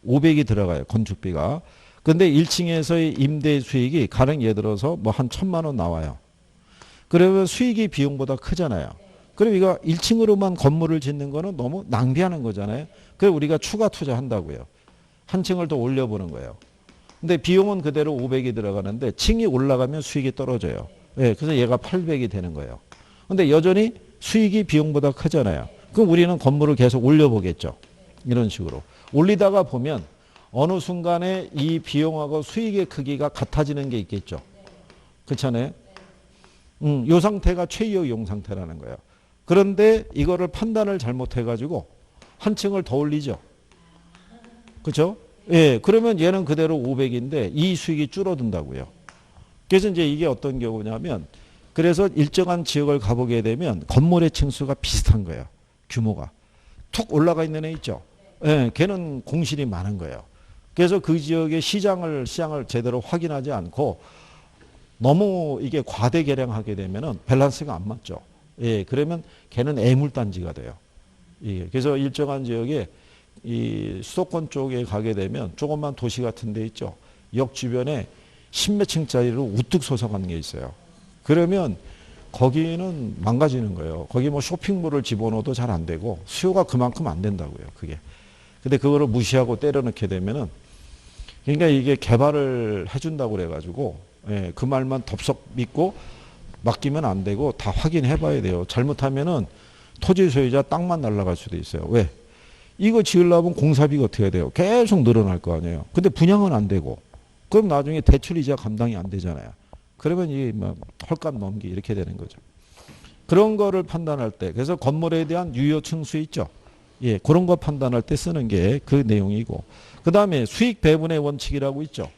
A: 500이 들어가요. 건축비가. 근데 1층에서의 임대 수익이 가령 예를 들어서 뭐 한 1000만 원 나와요. 그러면 수익이 비용보다 크잖아요. 그럼 이거 1층으로만 건물을 짓는 거는 너무 낭비하는 거잖아요. 그래서 우리가 추가 투자한다고요. 한 층을 더 올려보는 거예요. 근데 비용은 그대로 500이 들어가는데 층이 올라가면 수익이 떨어져요. 네, 그래서 얘가 800이 되는 거예요. 근데 여전히 수익이 비용보다 크잖아요. 그럼 우리는 건물을 계속 올려보겠죠. 이런 식으로. 올리다가 보면 어느 순간에 이 비용하고 수익의 크기가 같아지는 게 있겠죠. 그렇잖아요. 이 상태가 최이용 상태라는 거예요. 그런데 이거를 판단을 잘못해가지고 한 층을 더 올리죠. 그렇죠? 예, 그러면 얘는 그대로 500인데 이 수익이 줄어든다고요. 그래서 이제 이게 어떤 경우냐면 그래서 일정한 지역을 가보게 되면 건물의 층수가 비슷한 거예요. 규모가. 툭 올라가 있는 애 있죠. 예, 걔는 공실이 많은 거예요. 그래서 그 지역의 시장을 제대로 확인하지 않고 너무 이게 과대 개량하게 되면은 밸런스가 안 맞죠. 예, 그러면 걔는 애물단지가 돼요. 예, 그래서 일정한 지역에 이 수도권 쪽에 가게 되면 조그만 도시 같은 데 있죠. 역 주변에 10몇 층짜리로 우뚝 솟아가는 게 있어요. 그러면 거기는 망가지는 거예요. 거기 뭐 쇼핑몰을 집어넣어도 잘 안 되고 수요가 그만큼 안 된다고요. 그게. 근데 그거를 무시하고 때려넣게 되면은 그러니까 이게 개발을 해준다고 그래가지고 예, 그 말만 덥석 믿고 맡기면 안 되고 다 확인해 봐야 돼요. 잘못하면은 토지 소유자 땅만 날라갈 수도 있어요. 왜? 이거 지으려면 공사비가 어떻게 해야 돼요? 계속 늘어날 거 아니에요. 근데 분양은 안 되고 그럼 나중에 대출이자 감당이 안 되잖아요. 그러면 이게 뭐 헐값 넘기 이렇게 되는 거죠. 그런 거를 판단할 때 그래서 건물에 대한 유효 층수 있죠. 예, 그런 거 판단할 때 쓰는 게 그 내용이고 그 다음에 수익 배분의 원칙이라고 있죠.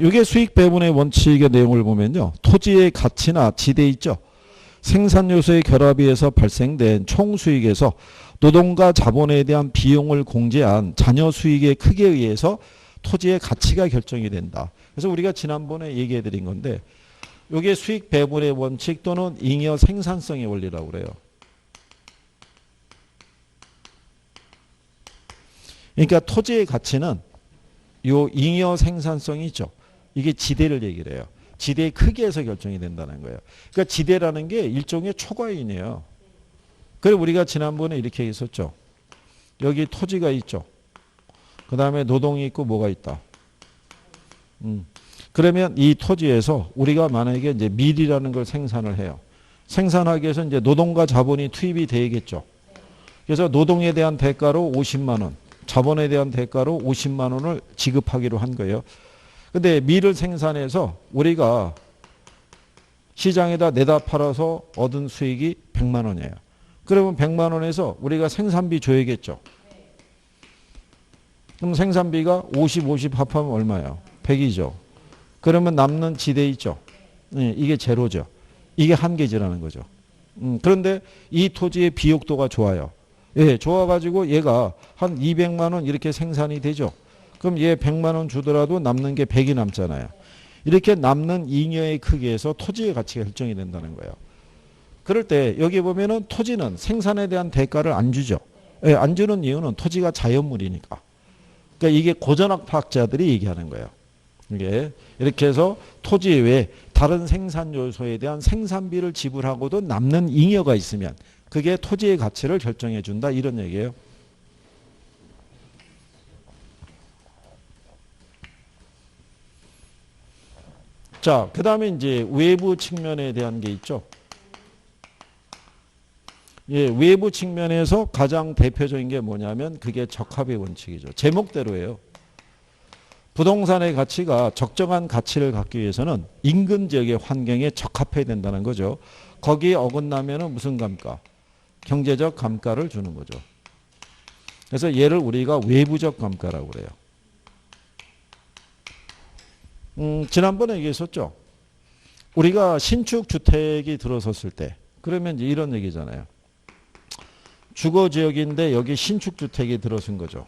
A: 이게 수익 배분의 원칙의 내용을 보면요. 토지의 가치나 지대 있죠. 생산 요소의 결합에 의해서 발생된 총 수익에서 노동과 자본에 대한 비용을 공제한 잔여 수익의 크기에 의해서 토지의 가치가 결정이 된다. 그래서 우리가 지난번에 얘기해 드린 건데 이게 수익 배분의 원칙 또는 잉여 생산성의 원리라고 그래요. 그러니까 토지의 가치는 요 잉여 생산성이 있죠. 이게 지대를 얘기를 해요. 지대의 크기에서 결정이 된다는 거예요. 그러니까 지대라는 게 일종의 초과인이에요. 그래서 우리가 지난번에 이렇게 했었죠. 여기 토지가 있죠. 그 다음에 노동이 있고 뭐가 있다. 그러면 이 토지에서 우리가 만약에 이제 밀이라는 걸 생산을 해요. 생산하기 위해서 이제 노동과 자본이 투입이 되겠죠. 그래서 노동에 대한 대가로 50만 원, 자본에 대한 대가로 50만 원을 지급하기로 한 거예요. 근데 밀을 생산해서 우리가 시장에다 내다 팔아서 얻은 수익이 100만 원이에요. 그러면 100만 원에서 우리가 생산비 줘야겠죠. 그럼 생산비가 50, 50 합하면 얼마예요? 100이죠. 그러면 남는 지대 있죠. 네, 이게 제로죠. 이게 한계지라는 거죠. 그런데 이 토지의 비옥도가 좋아요. 예, 좋아가지고 얘가 한 200만 원 이렇게 생산이 되죠. 그럼 얘 100만 원 주더라도 남는 게 100이 남잖아요. 이렇게 남는 잉여의 크기에서 토지의 가치가 결정이 된다는 거예요. 그럴 때 여기 보면은 토지는 생산에 대한 대가를 안 주죠. 예, 안 주는 이유는 토지가 자연물이니까. 그러니까 이게 고전학파학자들이 얘기하는 거예요. 이게 이렇게 해서 토지 외에 다른 생산 요소에 대한 생산비를 지불하고도 남는 잉여가 있으면 그게 토지의 가치를 결정해 준다 이런 얘기예요. 자, 그 다음에 이제 외부 측면에 대한 게 있죠. 예, 외부 측면에서 가장 대표적인 게 뭐냐면 그게 적합의 원칙이죠. 제목대로예요. 부동산의 가치가 적정한 가치를 갖기 위해서는 인근 지역의 환경에 적합해야 된다는 거죠. 거기에 어긋나면은 무슨 감가? 경제적 감가를 주는 거죠. 그래서 얘를 우리가 외부적 감가라고 그래요. 지난번에 얘기했었죠. 우리가 신축 주택이 들어섰을 때 그러면 이제 이런 얘기잖아요. 주거 지역인데 여기 신축 주택이 들어선 거죠.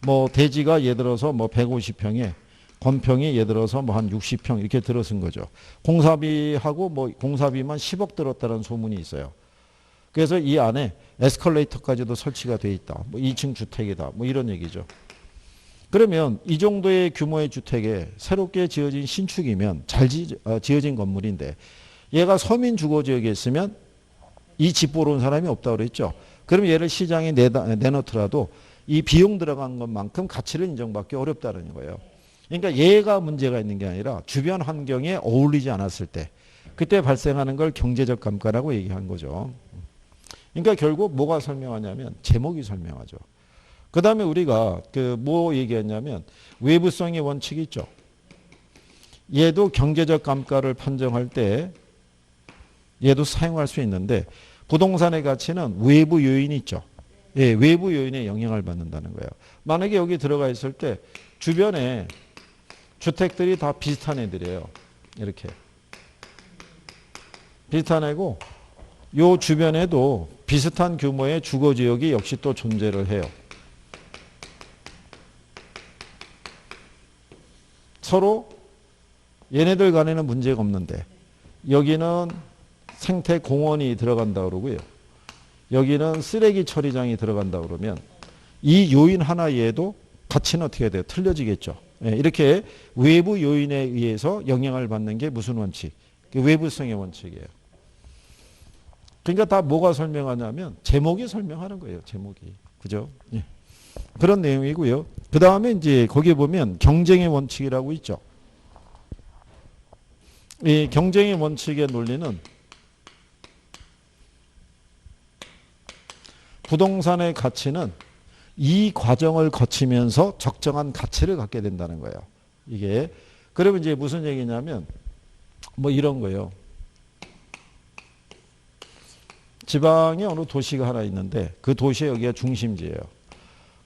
A: 뭐 대지가 예를 들어서 뭐 150평에 건평이 예를 들어서 뭐 한 60평 이렇게 들어선 거죠. 공사비하고 뭐 공사비만 10억 들었다는 소문이 있어요. 그래서 이 안에 에스컬레이터까지도 설치가 돼 있다. 뭐 2층 주택이다. 뭐 이런 얘기죠. 그러면 이 정도의 규모의 주택에 새롭게 지어진 신축이면 잘 지어진 건물인데 얘가 서민 주거 지역에 있으면 이 집 보러 온 사람이 없다고 그랬죠. 그럼 얘를 시장에 내놓더라도 이 비용 들어간 것만큼 가치를 인정받기 어렵다는 거예요. 그러니까 얘가 문제가 있는 게 아니라 주변 환경에 어울리지 않았을 때 그때 발생하는 걸 경제적 감가라고 얘기한 거죠. 그러니까 결국 뭐가 설명하냐면 제목이 설명하죠. 그 다음에 우리가 뭐 얘기했냐면 외부성의 원칙이 있죠. 얘도 경제적 감가를 판정할 때 얘도 사용할 수 있는데 부동산의 가치는 외부 요인이 있죠. 예, 외부 요인에 영향을 받는다는 거예요. 만약에 여기 들어가 있을 때 주변에 주택들이 다 비슷한 애들이에요. 이렇게. 비슷한 애고 요 주변에도 비슷한 규모의 주거지역이 역시 또 존재를 해요. 서로 얘네들 간에는 문제가 없는데 여기는 생태 공원이 들어간다 그러고요. 여기는 쓰레기 처리장이 들어간다 그러면 이 요인 하나에도 가치는 어떻게 돼요? 틀려지겠죠. 이렇게 외부 요인에 의해서 영향을 받는 게 무슨 원칙? 외부성의 원칙이에요. 그러니까 다 뭐가 설명하냐면 제목이 설명하는 거예요. 제목이. 그죠? 예. 그런 내용이고요. 그 다음에 이제 거기에 보면 경쟁의 원칙이라고 있죠. 이 경쟁의 원칙의 논리는 부동산의 가치는 이 과정을 거치면서 적정한 가치를 갖게 된다는 거예요. 이게. 그러면 이제 무슨 얘기냐면 뭐 이런 거예요. 지방에 어느 도시가 하나 있는데 그 도시에 여기가 중심지예요.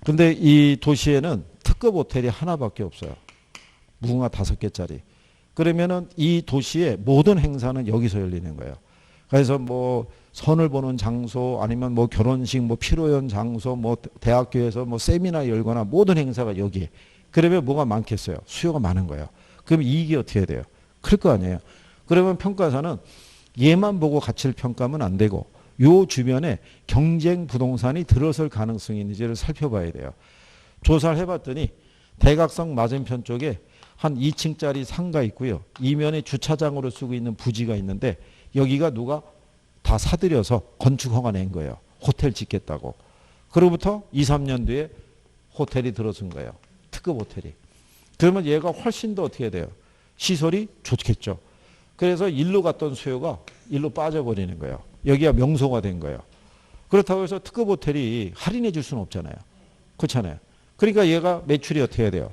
A: 근데 이 도시에는 특급 호텔이 하나밖에 없어요. 무궁화 5개짜리. 그러면은 이 도시의 모든 행사는 여기서 열리는 거예요. 그래서 뭐 선을 보는 장소 아니면 뭐 결혼식 뭐 피로연 장소 뭐 대학교에서 뭐 세미나 열거나 모든 행사가 여기에. 그러면 뭐가 많겠어요? 수요가 많은 거예요. 그럼 이익이 어떻게 돼요? 클 거 아니에요. 그러면 평가사는 얘만 보고 가치를 평가하면 안 되고 요 주변에 경쟁 부동산이 들어설 가능성이 있는지를 살펴봐야 돼요. 조사를 해봤더니 대각선 맞은편 쪽에 한 2층짜리 상가 있고요. 이면에 주차장으로 쓰고 있는 부지가 있는데 여기가 누가 다 사들여서 건축 허가 낸 거예요. 호텔 짓겠다고. 그로부터 2, 3년 뒤에 호텔이 들어선 거예요. 특급 호텔이. 그러면 얘가 훨씬 더 어떻게 돼요? 시설이 좋겠죠. 그래서 일로 갔던 수요가 일로 빠져버리는 거예요. 여기가 명소가 된 거예요. 그렇다고 해서 특급 호텔이 할인해 줄 수는 없잖아요. 그렇잖아요. 그러니까 얘가 매출이 어떻게 해야 돼요?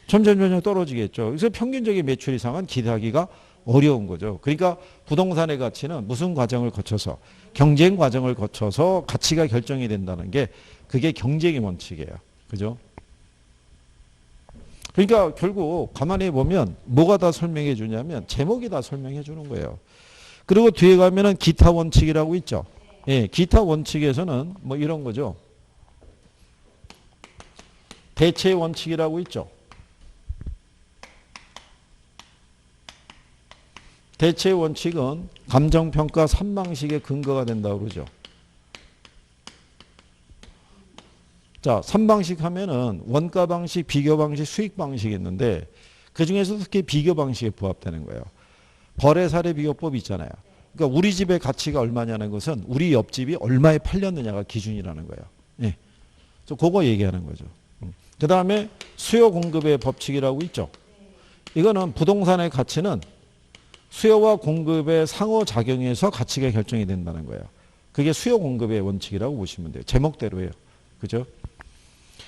A: 점점 떨어지겠죠. 그래서 평균적인 매출 이상은 기대하기가 어려운 거죠. 그러니까 부동산의 가치는 무슨 과정을 거쳐서 경쟁 과정을 거쳐서 가치가 결정이 된다는 게 그게 경쟁의 원칙이에요. 그죠? 그러니까 결국 가만히 보면 뭐가 다 설명해 주냐면 제목이 다 설명해 주는 거예요. 그리고 뒤에 가면은 기타 원칙이라고 있죠. 예, 기타 원칙에서는 뭐 이런 거죠. 대체 원칙이라고 있죠. 대체 원칙은 감정평가 3방식의 근거가 된다고 그러죠. 자, 3방식 하면은 원가 방식, 비교 방식, 수익 방식이 있는데 그 중에서 특히 비교 방식에 부합되는 거예요. 거래 사례 비교법 있잖아요. 그러니까 우리 집의 가치가 얼마냐는 것은 우리 옆집이 얼마에 팔렸느냐가 기준이라는 거예요. 예. 그거 얘기하는 거죠. 그 다음에 수요 공급의 법칙이라고 있죠. 이거는 부동산의 가치는 수요와 공급의 상호작용에서 가치가 결정이 된다는 거예요. 그게 수요 공급의 원칙이라고 보시면 돼요. 제목대로예요. 그죠?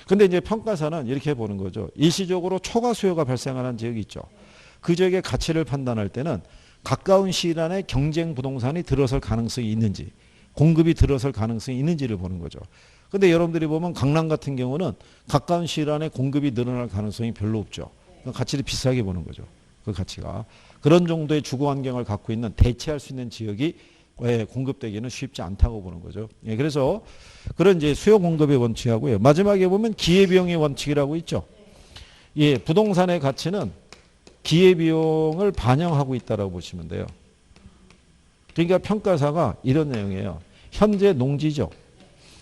A: 근데 이제 평가사는 이렇게 보는 거죠. 일시적으로 초과 수요가 발생하는 지역이 있죠. 그 지역의 가치를 판단할 때는 가까운 시일 안에 경쟁 부동산이 들어설 가능성이 있는지, 공급이 들어설 가능성이 있는지를 보는 거죠. 근데 여러분들이 보면 강남 같은 경우는 가까운 시일 안에 공급이 늘어날 가능성이 별로 없죠. 가치를 비싸게 보는 거죠. 그 가치가. 그런 정도의 주거 환경을 갖고 있는 대체할 수 있는 지역이 공급되기는 쉽지 않다고 보는 거죠. 예, 그래서 그런 이제 수요 공급의 원칙하고요. 마지막에 보면 기회비용의 원칙이라고 있죠. 예, 부동산의 가치는 기회비용을 반영하고 있다고 보시면 돼요. 그러니까 평가사가 이런 내용이에요. 현재 농지죠.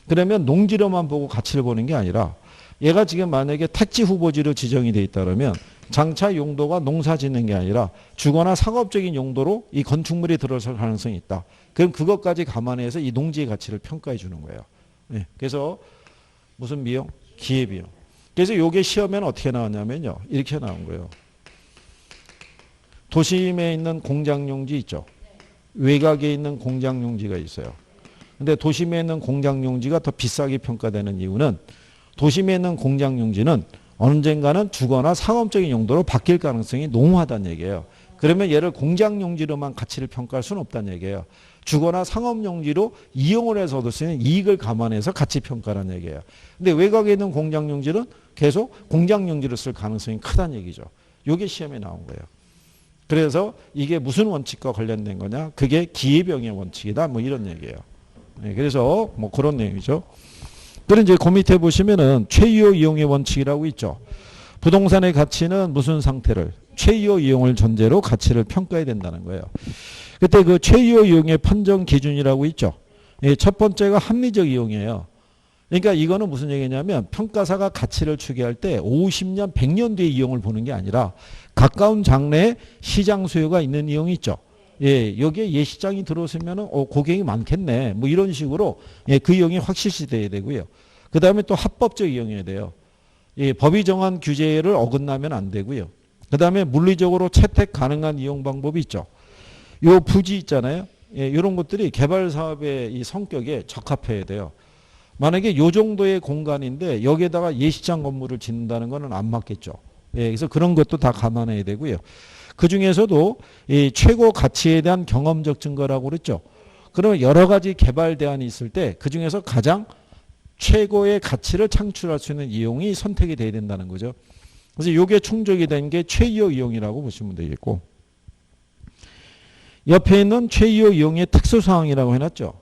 A: 그러면 농지로만 보고 가치를 보는 게 아니라 얘가 지금 만약에 택지 후보지로 지정이 돼 있다 그러면 장차 용도가 농사 짓는 게 아니라 주거나 상업적인 용도로 이 건축물이 들어설 가능성이 있다. 그럼 그것까지 감안해서 이 농지의 가치를 평가해 주는 거예요. 네. 그래서 무슨 비용? 기회비용. 그래서 이게 시험에는 어떻게 나왔냐면요. 이렇게 나온 거예요. 도심에 있는 공장용지 있죠. 외곽에 있는 공장용지가 있어요. 근데 도심에 있는 공장용지가 더 비싸게 평가되는 이유는 도심에 있는 공장용지는 언젠가는 주거나 상업적인 용도로 바뀔 가능성이 농후하다는 얘기예요. 그러면 얘를 공장용지로만 가치를 평가할 수는 없다는 얘기예요. 주거나 상업용지로 이용을 해서 얻을 수 있는 이익을 감안해서 가치 평가라는 얘기예요. 근데 외곽에 있는 공장용지는 계속 공장용지로 쓸 가능성이 크다는 얘기죠. 이게 시험에 나온 거예요. 그래서 이게 무슨 원칙과 관련된 거냐? 그게 기회비용의 원칙이다. 뭐 이런 얘기예요. 네, 그래서 뭐 그런 내용이죠. 그리고 이제 그 밑에 보시면은 최유효 이용의 원칙이라고 있죠. 부동산의 가치는 무슨 상태를 최유효 이용을 전제로 가치를 평가해야 된다는 거예요. 그때 그 최유효 이용의 판정 기준이라고 있죠. 예, 첫 번째가 합리적 이용이에요. 그러니까 이거는 무슨 얘기냐면 평가사가 가치를 추계할 때 50년, 100년 뒤의 이용을 보는 게 아니라 가까운 장래에 시장 수요가 있는 이용이 있죠. 예, 여기에 예시장이 들어오면은 고객이 많겠네. 뭐 이런 식으로 예, 그 이용이 확실시 돼야 되고요. 그 다음에 또 합법적 이용이어야 돼요. 예, 법이 정한 규제를 어긋나면 안 되고요. 그 다음에 물리적으로 채택 가능한 이용 방법이 있죠. 요 부지 있잖아요. 예, 이런 것들이 개발 사업의 이 성격에 적합해야 돼요. 만약에 요 정도의 공간인데 여기에다가 예시장 건물을 짓는다는 거는 안 맞겠죠. 예, 그래서 그런 것도 다 감안해야 되고요. 그 중에서도 이 최고 가치에 대한 경험적 증거라고 그랬죠. 그러면 여러 가지 개발 대안이 있을 때 그 중에서 가장 최고의 가치를 창출할 수 있는 이용이 선택이 돼야 된다는 거죠. 그래서 이게 충족이 된 게 최이호 이용이라고 보시면 되겠고, 옆에 있는 최이호 이용의 특수사항이라고 해놨죠.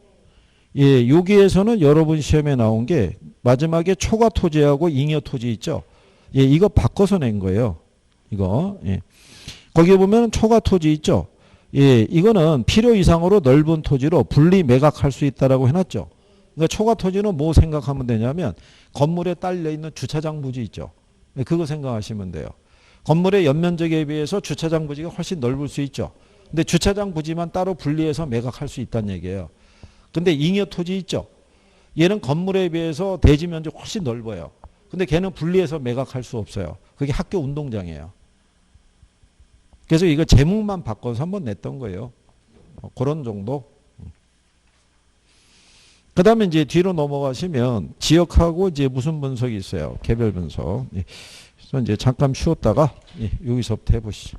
A: 예, 여기에서는 여러분 시험에 나온 게 마지막에 초과 토지하고 잉여 토지 있죠. 예, 이거 바꿔서 낸 거예요. 이거. 예. 거기에 보면 초과 토지 있죠. 예, 이거는 필요 이상으로 넓은 토지로 분리 매각할 수 있다라고 해놨죠. 그러니까 초과 토지는 뭐 생각하면 되냐면 건물에 딸려 있는 주차장 부지 있죠. 예, 그거 생각하시면 돼요. 건물의 연면적에 비해서 주차장 부지가 훨씬 넓을 수 있죠. 근데 주차장 부지만 따로 분리해서 매각할 수 있다는 얘기예요. 근데 잉여 토지 있죠. 얘는 건물에 비해서 대지 면적 훨씬 넓어요. 근데 걔는 분리해서 매각할 수 없어요. 그게 학교 운동장이에요. 그래서 이거 제목만 바꿔서 한번 냈던 거예요. 그런 정도. 그 다음에 이제 뒤로 넘어가시면 지역하고 이제 무슨 분석이 있어요. 개별 분석. 그래서 이제 잠깐 쉬었다가 여기서부터 해보시죠.